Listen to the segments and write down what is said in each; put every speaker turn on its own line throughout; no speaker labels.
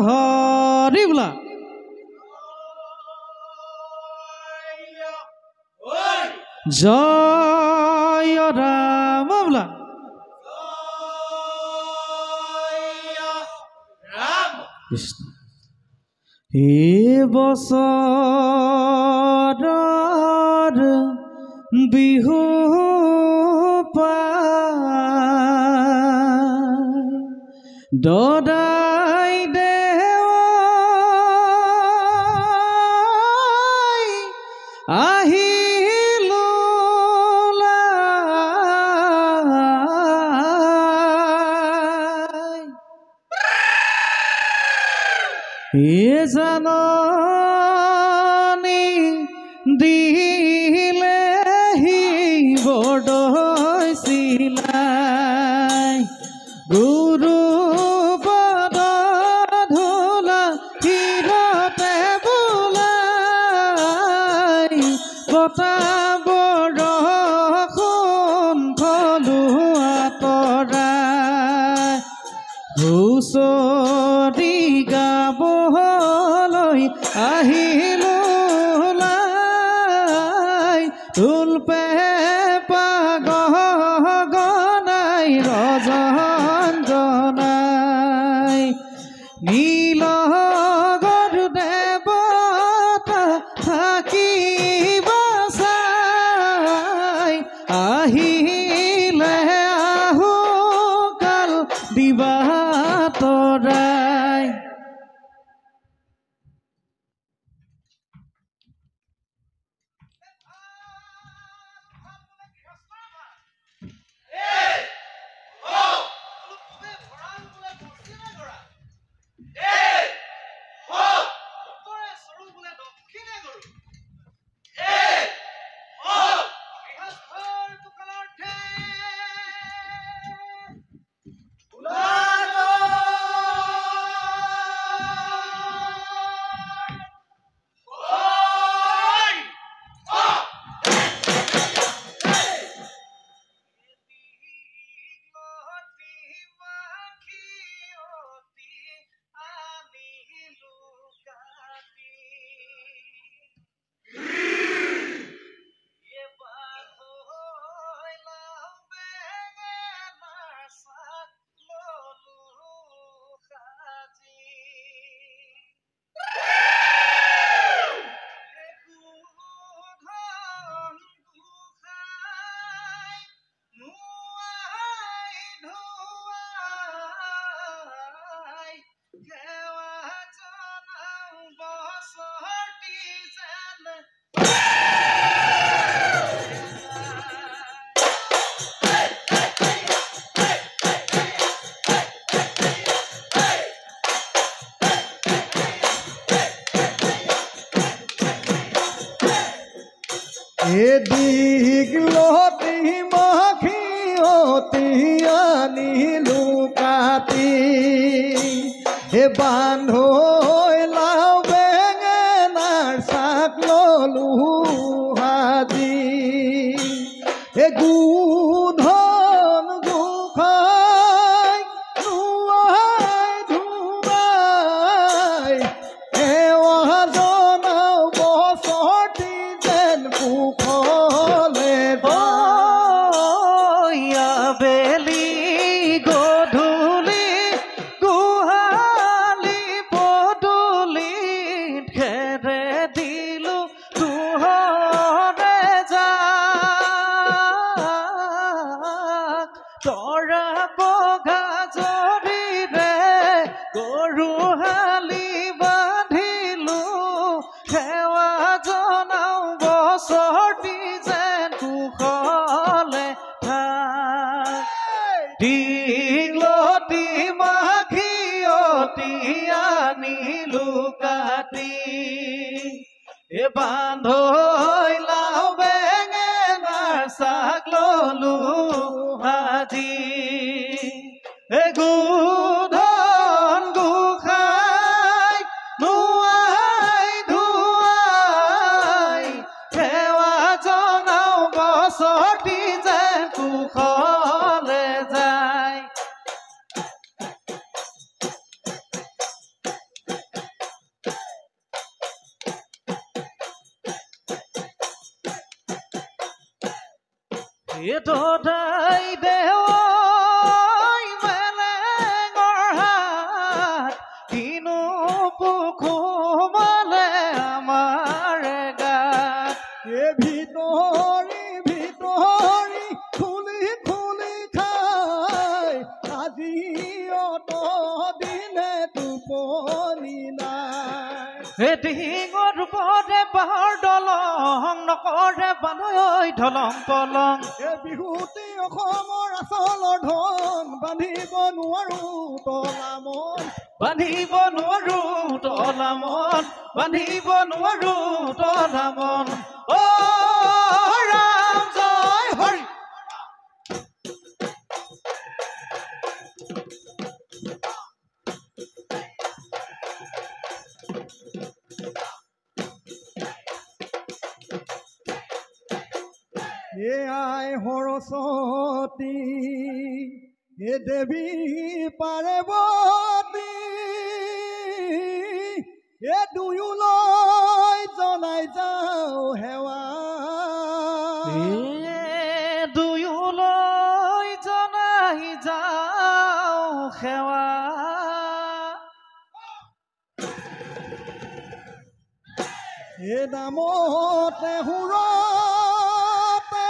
হৰি বোলা জয় ৰাম বোলা কৃষ্ণ এই বছৰৰ বিহু দদাই দেৱাই আহিলো জাননী দিলেহি বৰদৈ চিলাই গুৰু পদ ধূলা শিৰতে বোলাই বতা বৰষুণ ফলো আঁতৰাই হুঁচৰি গাবলৈ আহিলো ঢোল পেঁপা গগনাই ৰজন জনাই নীল দেৱতা থাকিব চাই আহিলে আহো কাল দিবা তৰাই দীঘলতি মাখিয়তি আনিলো কাটি হে বান্ধৈ লাও বেঙেনাৰ শাক ললো সাজি হে গোধন গোসাঁই নোৱাই ধুৱাই সেৱা জনাও বছৰটি যেন কুশলে আবেলি গধূলি গোহালি পদূলিত খেৰে দিলো তোহৰে যাক তৰা বগা জৰিৰে গৰুহালি বান্ধিলো সেৱা জনাও বছৰটি যেন কুশলে দীঘলতি মাখিয়তি আনিলো কাটি এ বান্ধৈ লাও বেঙেনাৰ শাক ললো সাজি এ গোধন গোসাঁই নোৱাই ধুৱাই সেৱা জনাও বছৰটি যেন কুশলে যায় দদাই দেৱাই মেলেঙৰ হাত কিনো পুখুমালে আমাৰ গাত
ভিতৰি ভিতৰি খুলি খুলি খাই আজি অত দিনে টোপনি নাই
ডিঙৰ ওপৰতে বাঁহৰ দলং নকৰে বানৈ ঢলং পলং
বিহুতি অসমৰ আচলৰ ধন বান্ধিব নোৱাৰো তলামন
বান্ধিব নোৱাৰো তলামন বান্ধিব নোৱাৰো তলামন অ ৰাম জয় হৰি
আই সৰস্বতী হে দেৱী পাৰ্বতী দুয়োলৈ জনাই যাওঁ সেৱা
দুয়োলৈ জনাই যাওঁ সেৱা
নামতে সুৰতে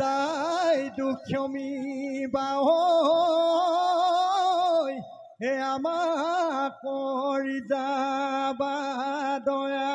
দাই দুক্ষমী বাহ আমাক কৰি যাবা দয়া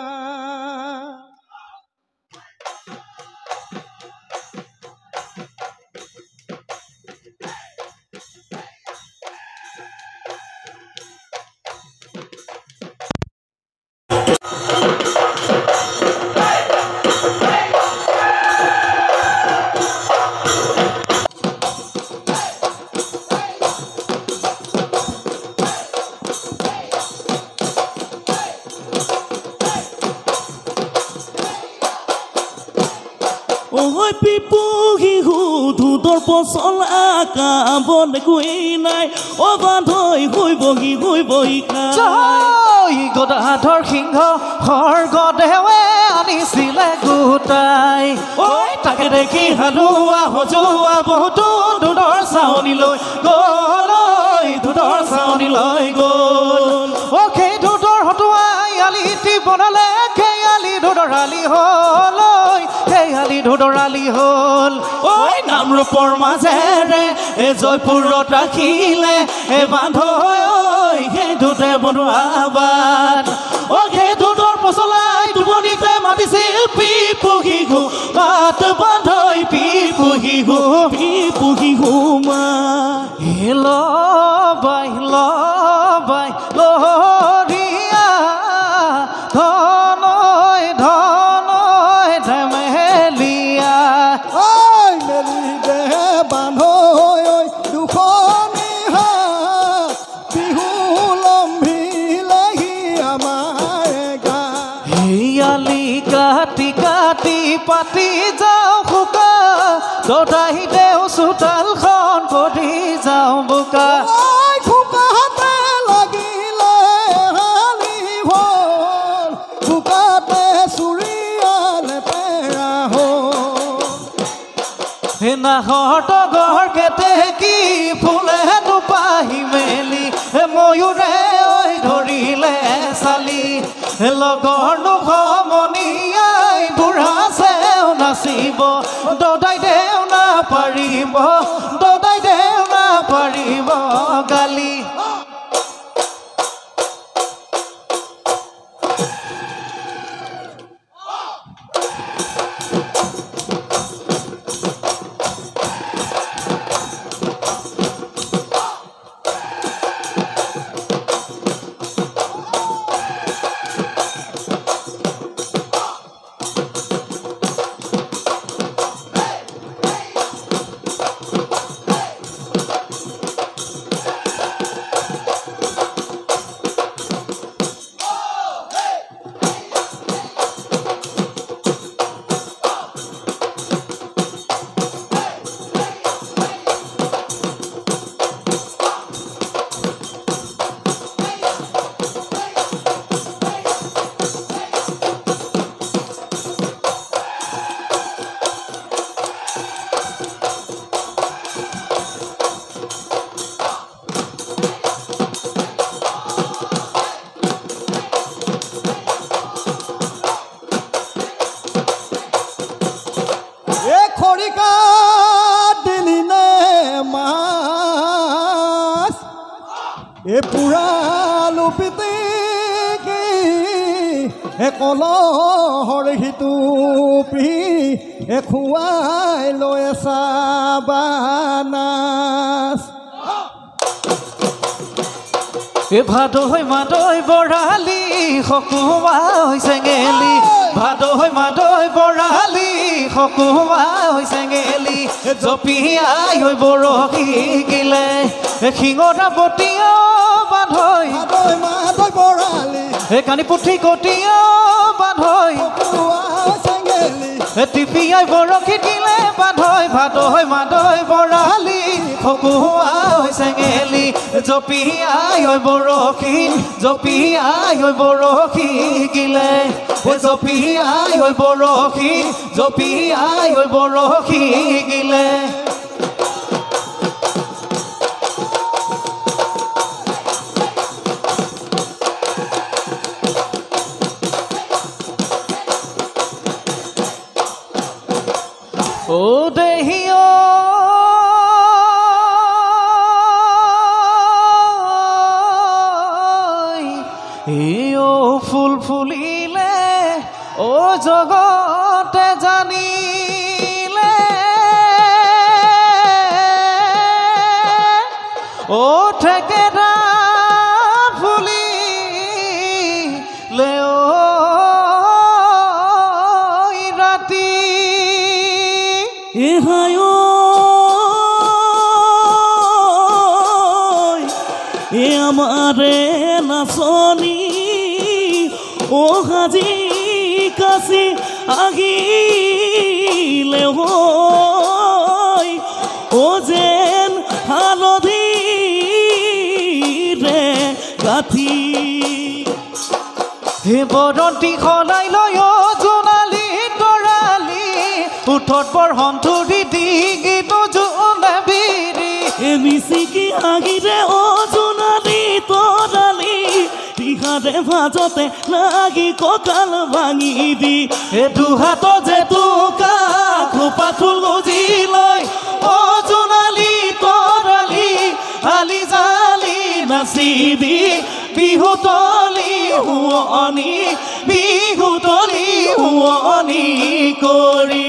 ôi pipu hi hu thu tor po sol aka bon kui nai o van thoi hui boi ka
জয় গদাধৰ সিংহ স্বৰ্গদেৱে আনিছিলে গোটাই ঐ তাকে দেখি হালোৱা সজোৱা বহুতো দুধৰ চাউনিলৈ গ'ল দুধৰ চাউনিলৈ গ'ল অ সেই দুধৰ হতুৱাই আলিটি বনালে সেই আলি দুধৰ আলি হ'ল আলি দুধৰ আলি হ'ল ঐ নামৰূপৰ মাজেৰে জয়পুৰত ৰাখিলে বান্ধৈ সেই দুধে বনোৱা বাট অ সেই দুধৰ পচলাই টোপনিতে মাতিছিল পিপুহি ঘু মাত বান্ধৈ পিপুহি ঘু
মা
লবাই লহৰীয়া ধনৈ ধেমেলীয়া
মেলি দে বান্ধৈ দুখনি হাত বিহু লম্ভিলেহি আমাৰ গা
আলি কাটি কাটি পাতি যাওঁ শুকা দদাই দেও চোতালখন কৰি যাওঁ বোকা
খুকাতে লাগিলে হালি হ'ল খুকাতে চুৰিয়ালে পেৰা হ'ল
নাহৰ তগৰ কেতেকী ফুলে টোপাহি মেলি ময়ূৰে ধৰিলে চালি লগৰ নুখমনিয়াই বুঢ়া চেও নাচিব দদাই দেও নাপাৰিব গালি
এ পুৰালো পিতেকি কলহৰ সিটোপি খুৱাই লৈ চাবানাচ
এ ভাদৈ মাদৈ বৰালি সকুমা হৈ চেঙেলি ভাদৈ মাদৈ বৰালি সকুমা হৈ চেঙেলি জপিয়াই হৈ বৰশী গিলে শিঙৰা বতীয়া বান্ধৈ
ভাদৈ মাদৈ বৰালি
কানি পুঠি কটীয়া বান্ধৈ
চেঙেলি
টিপিয়াই বৰশী দিলে বান্ধৈ ভাদৈ মাদৈ বৰালি সকুমা হৈ চেঙেলি জপিয়াই হৈ বৰশী জপিয়াই হৈ বৰশী গিলে জপিয়াই হৈ বৰশী জপিয়াই হৈ বৰশী গিলে ও দেহিও ফুল ফুলিলে ও জগতে জানিলে ও ঠেকেৰা ফুলিলে ও ৰাতি
এহায় এ আমারে নাচনি ও হাজি কাছি আগিলে হয় ও যেন হালধি রে গাথি
হে বদন্তি সলাই লৈ জোনালী তৰালি উঠত বৰ সন্তুৰি দি গীত জোনে বিৰি
এ মিচিকি আগিৰে ও জোনালী তৰালি দিহাৰে ভাজতে লাগি কঁকাল ভাঙি দি
হে দুহাত যে টোকা খোপা ফুল গুজি লৈ ও জোনালী তৰালি আলি জালি নাচিবি বিহু তলি হুৱনি কৰি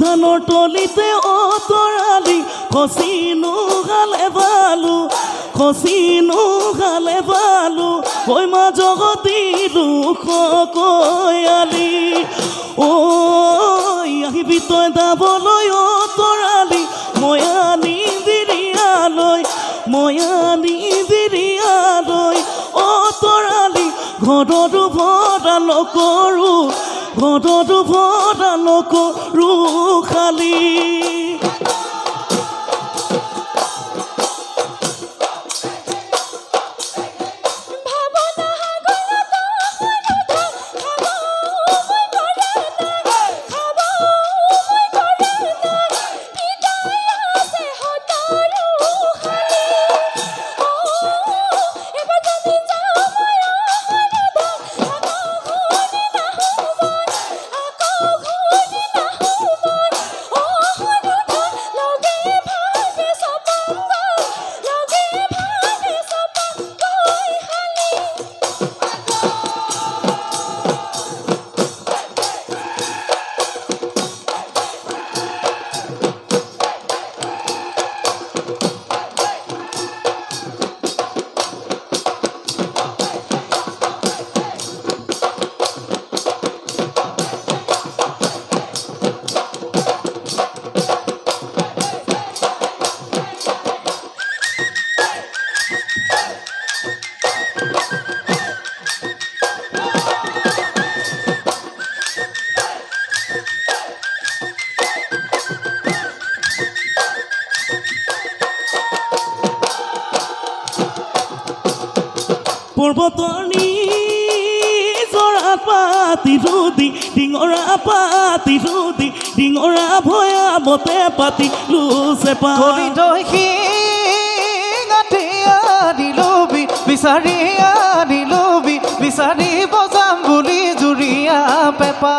ধানৰ তলিতে অতৰালি খচিনো গালে বালু ঐ মা জগতী দুখ কয়ালি ঐ আহিবি তই দাবলৈ অতৰালি ময়ানি বিৰিয়ালৈ অতৰালি ঘৰতো ভৰা নকৰো খালি
ভাৱনা সাগৰত
ৰুদি ডিঙৰা পাতি ৰুদি ডিঙৰা ভয়া মতে পাতি লুচে পা
কলি তই শিঙাতে আনিলবি বিচাৰি আনিলবি বিচাৰি বজাম বুলি জুৰিয়া পেপা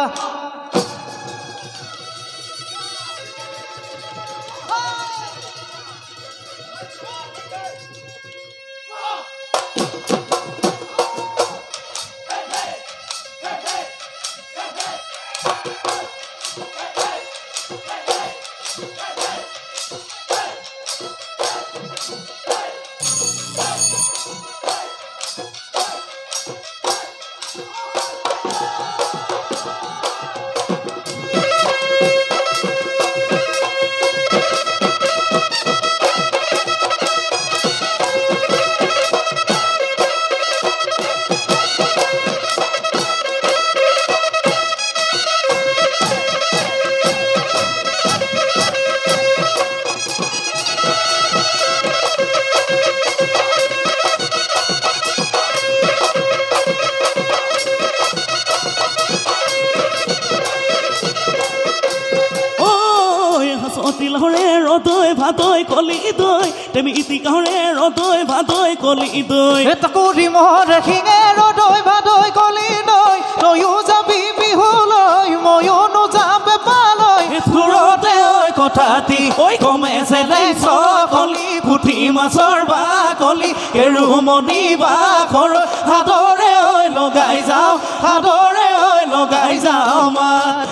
তিলহৰে ৰদৈ ভাদৈ কলি দৈ তেমি ইতিকাহৰে ৰদৈ ভাদৈ কলি দৈ
তাকৰি মহৰ শিঙে ৰদৈ ভাদৈ কলি দৈ তয়ো যাবি বিহুলৈ ময়ো নোযাম বেপালৈ দূৰতে ঐ কথাটি ঐ কমে চেলাই চকলি পুঠি মাছৰ বাকলি কেৰুমণি বাখৰ হাতৰে ঐ লগাই যাওঁ হাতৰে ঐ লগাই যাওঁ মাত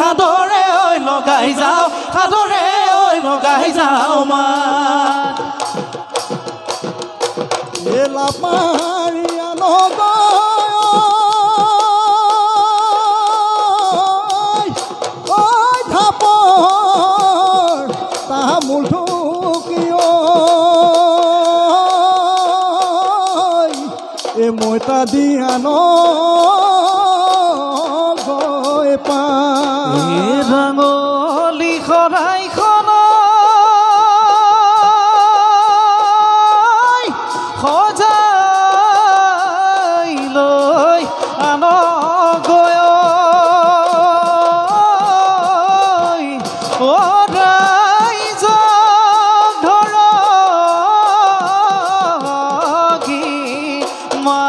হাতৰে ঐ লগাই যাওঁ হাতৰে ঐ লগাই যাওঁ মাত
এলা পাহাৰীয়া নগৈ ঐ ধাপৰ তামোল ঢুকিয় এ মই তা দিয়া ন গৈ পা
ৰাঙলী শৰাইখন সজাই লৈ আন গৈ ৰাইজক ধৰ মা